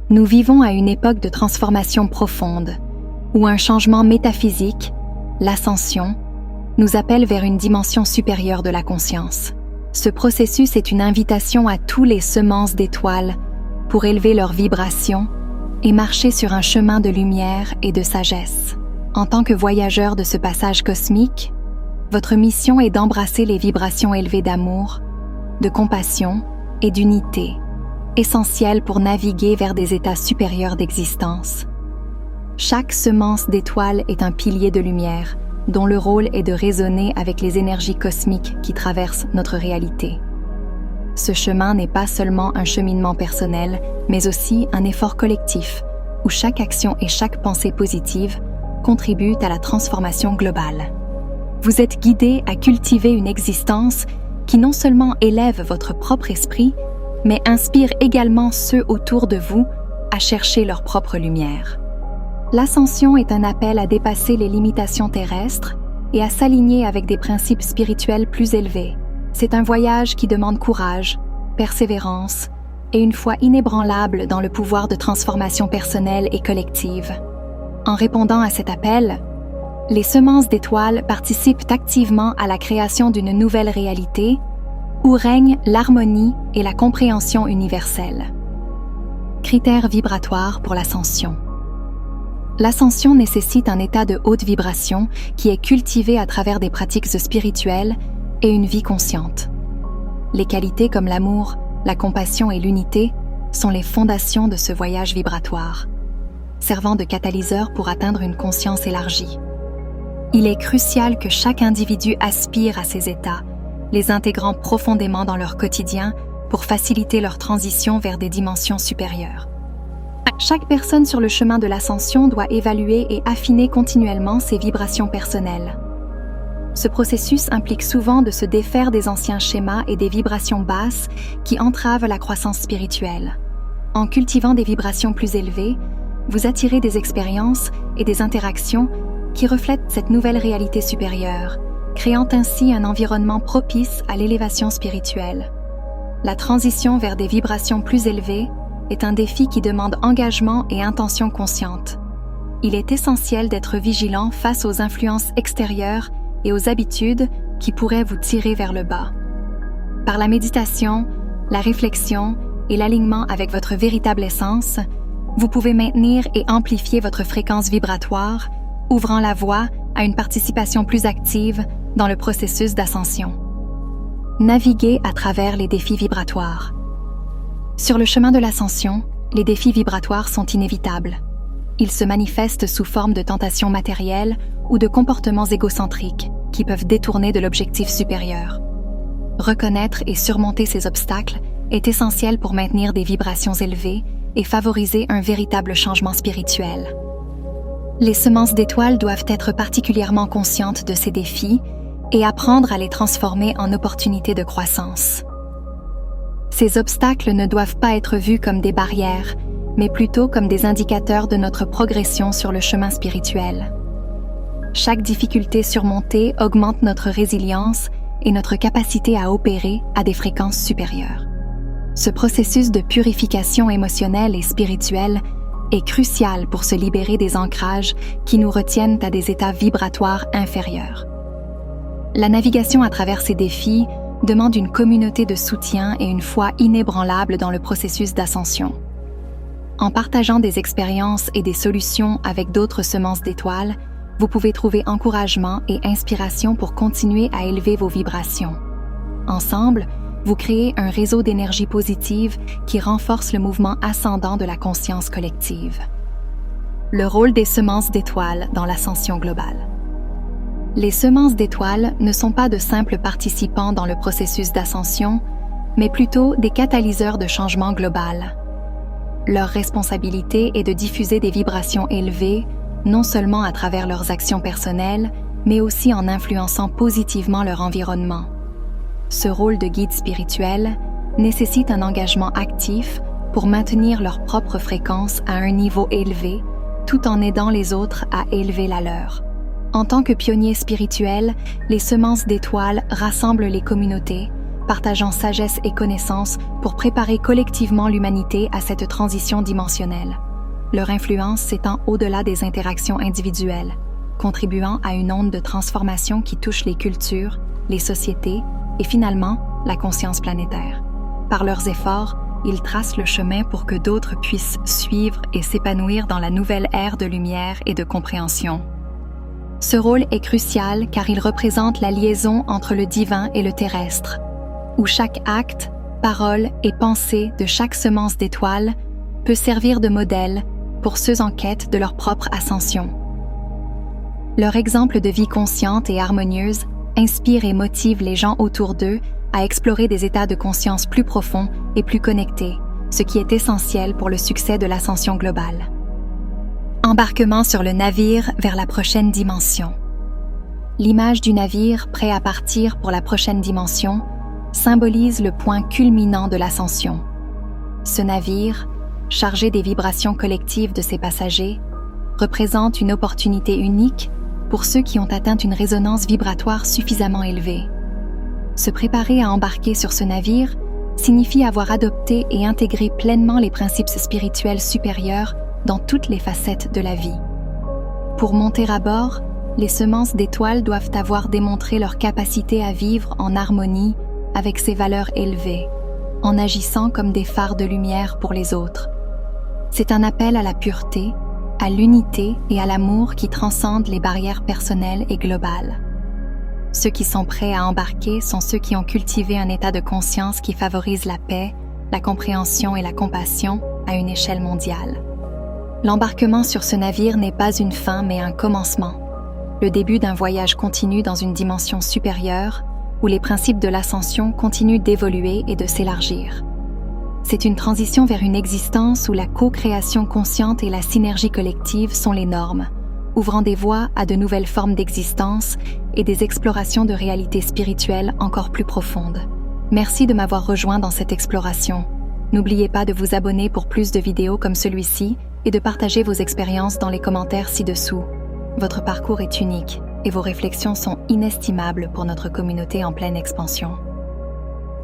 Nous vivons à une époque de transformation profonde, où un changement métaphysique, l'ascension, nous appelle vers une dimension supérieure de la conscience. Ce processus est une invitation à tous les semences d'étoiles pour élever leurs vibrations et marcher sur un chemin de lumière et de sagesse. En tant que voyageur de ce passage cosmique, votre mission est d'embrasser les vibrations élevées d'amour, de compassion et d'unité, essentielles pour naviguer vers des états supérieurs d'existence. Chaque semence d'étoiles est un pilier de lumière, dont le rôle est de résonner avec les énergies cosmiques qui traversent notre réalité. Ce chemin n'est pas seulement un cheminement personnel, mais aussi un effort collectif, où chaque action et chaque pensée positive contribuent à la transformation globale. Vous êtes guidé à cultiver une existence qui non seulement élève votre propre esprit, mais inspire également ceux autour de vous à chercher leur propre lumière. L'ascension est un appel à dépasser les limitations terrestres et à s'aligner avec des principes spirituels plus élevés. C'est un voyage qui demande courage, persévérance et une foi inébranlable dans le pouvoir de transformation personnelle et collective. En répondant à cet appel, les semences d'étoiles participent activement à la création d'une nouvelle réalité où règne l'harmonie et la compréhension universelle. Critères vibratoires pour l'ascension. L'ascension nécessite un état de haute vibration qui est cultivé à travers des pratiques spirituelles et une vie consciente. Les qualités comme l'amour, la compassion et l'unité sont les fondations de ce voyage vibratoire, servant de catalyseur pour atteindre une conscience élargie. Il est crucial que chaque individu aspire à ces états, les intégrant profondément dans leur quotidien pour faciliter leur transition vers des dimensions supérieures. Chaque personne sur le chemin de l'ascension doit évaluer et affiner continuellement ses vibrations personnelles. Ce processus implique souvent de se défaire des anciens schémas et des vibrations basses qui entravent la croissance spirituelle. En cultivant des vibrations plus élevées, vous attirez des expériences et des interactions qui reflètent cette nouvelle réalité supérieure, créant ainsi un environnement propice à l'élévation spirituelle. La transition vers des vibrations plus élevées est un défi qui demande engagement et intention consciente. Il est essentiel d'être vigilant face aux influences extérieures et aux habitudes qui pourraient vous tirer vers le bas. Par la méditation, la réflexion et l'alignement avec votre véritable essence, vous pouvez maintenir et amplifier votre fréquence vibratoire, ouvrant la voie à une participation plus active dans le processus d'ascension. Naviguer à travers les défis vibratoires. Sur le chemin de l'ascension, les défis vibratoires sont inévitables. Ils se manifestent sous forme de tentations matérielles ou de comportements égocentriques qui peuvent détourner de l'objectif supérieur. Reconnaître et surmonter ces obstacles est essentiel pour maintenir des vibrations élevées et favoriser un véritable changement spirituel. Les semences d'étoiles doivent être particulièrement conscientes de ces défis et apprendre à les transformer en opportunités de croissance. Ces obstacles ne doivent pas être vus comme des barrières, mais plutôt comme des indicateurs de notre progression sur le chemin spirituel. Chaque difficulté surmontée augmente notre résilience et notre capacité à opérer à des fréquences supérieures. Ce processus de purification émotionnelle et spirituelle est crucial pour se libérer des ancrages qui nous retiennent à des états vibratoires inférieurs. La navigation à travers ces défis demande une communauté de soutien et une foi inébranlable dans le processus d'ascension. En partageant des expériences et des solutions avec d'autres semences d'étoiles, vous pouvez trouver encouragement et inspiration pour continuer à élever vos vibrations. Ensemble, vous créez un réseau d'énergie positive qui renforce le mouvement ascendant de la conscience collective. Le rôle des semences d'étoiles dans l'ascension globale. Les semences d'étoiles ne sont pas de simples participants dans le processus d'ascension, mais plutôt des catalyseurs de changement global. Leur responsabilité est de diffuser des vibrations élevées, non seulement à travers leurs actions personnelles, mais aussi en influençant positivement leur environnement. Ce rôle de guide spirituel nécessite un engagement actif pour maintenir leur propre fréquence à un niveau élevé, tout en aidant les autres à élever la leur. En tant que pionniers spirituels, les semences d'étoiles rassemblent les communautés, partageant sagesse et connaissances pour préparer collectivement l'humanité à cette transition dimensionnelle. Leur influence s'étend au-delà des interactions individuelles, contribuant à une onde de transformation qui touche les cultures, les sociétés et finalement la conscience planétaire. Par leurs efforts, ils tracent le chemin pour que d'autres puissent suivre et s'épanouir dans la nouvelle ère de lumière et de compréhension. Ce rôle est crucial car il représente la liaison entre le divin et le terrestre, où chaque acte, parole et pensée de chaque semence d'étoiles peut servir de modèle pour ceux en quête de leur propre ascension. Leur exemple de vie consciente et harmonieuse inspire et motive les gens autour d'eux à explorer des états de conscience plus profonds et plus connectés, ce qui est essentiel pour le succès de l'ascension globale. Embarquement sur le navire vers la prochaine dimension. L'image du navire prêt à partir pour la prochaine dimension symbolise le point culminant de l'ascension. Ce navire, chargé des vibrations collectives de ses passagers, représente une opportunité unique pour ceux qui ont atteint une résonance vibratoire suffisamment élevée. Se préparer à embarquer sur ce navire signifie avoir adopté et intégré pleinement les principes spirituels supérieurs dans toutes les facettes de la vie. Pour monter à bord, les semences d'étoiles doivent avoir démontré leur capacité à vivre en harmonie avec ces valeurs élevées, en agissant comme des phares de lumière pour les autres. C'est un appel à la pureté, à l'unité et à l'amour qui transcendent les barrières personnelles et globales. Ceux qui sont prêts à embarquer sont ceux qui ont cultivé un état de conscience qui favorise la paix, la compréhension et la compassion à une échelle mondiale. L'embarquement sur ce navire n'est pas une fin mais un commencement, le début d'un voyage continu dans une dimension supérieure où les principes de l'ascension continuent d'évoluer et de s'élargir. C'est une transition vers une existence où la co-création consciente et la synergie collective sont les normes, ouvrant des voies à de nouvelles formes d'existence et des explorations de réalités spirituelles encore plus profondes. Merci de m'avoir rejoint dans cette exploration. N'oubliez pas de vous abonner pour plus de vidéos comme celui-ci et de partager vos expériences dans les commentaires ci-dessous. Votre parcours est unique et vos réflexions sont inestimables pour notre communauté en pleine expansion.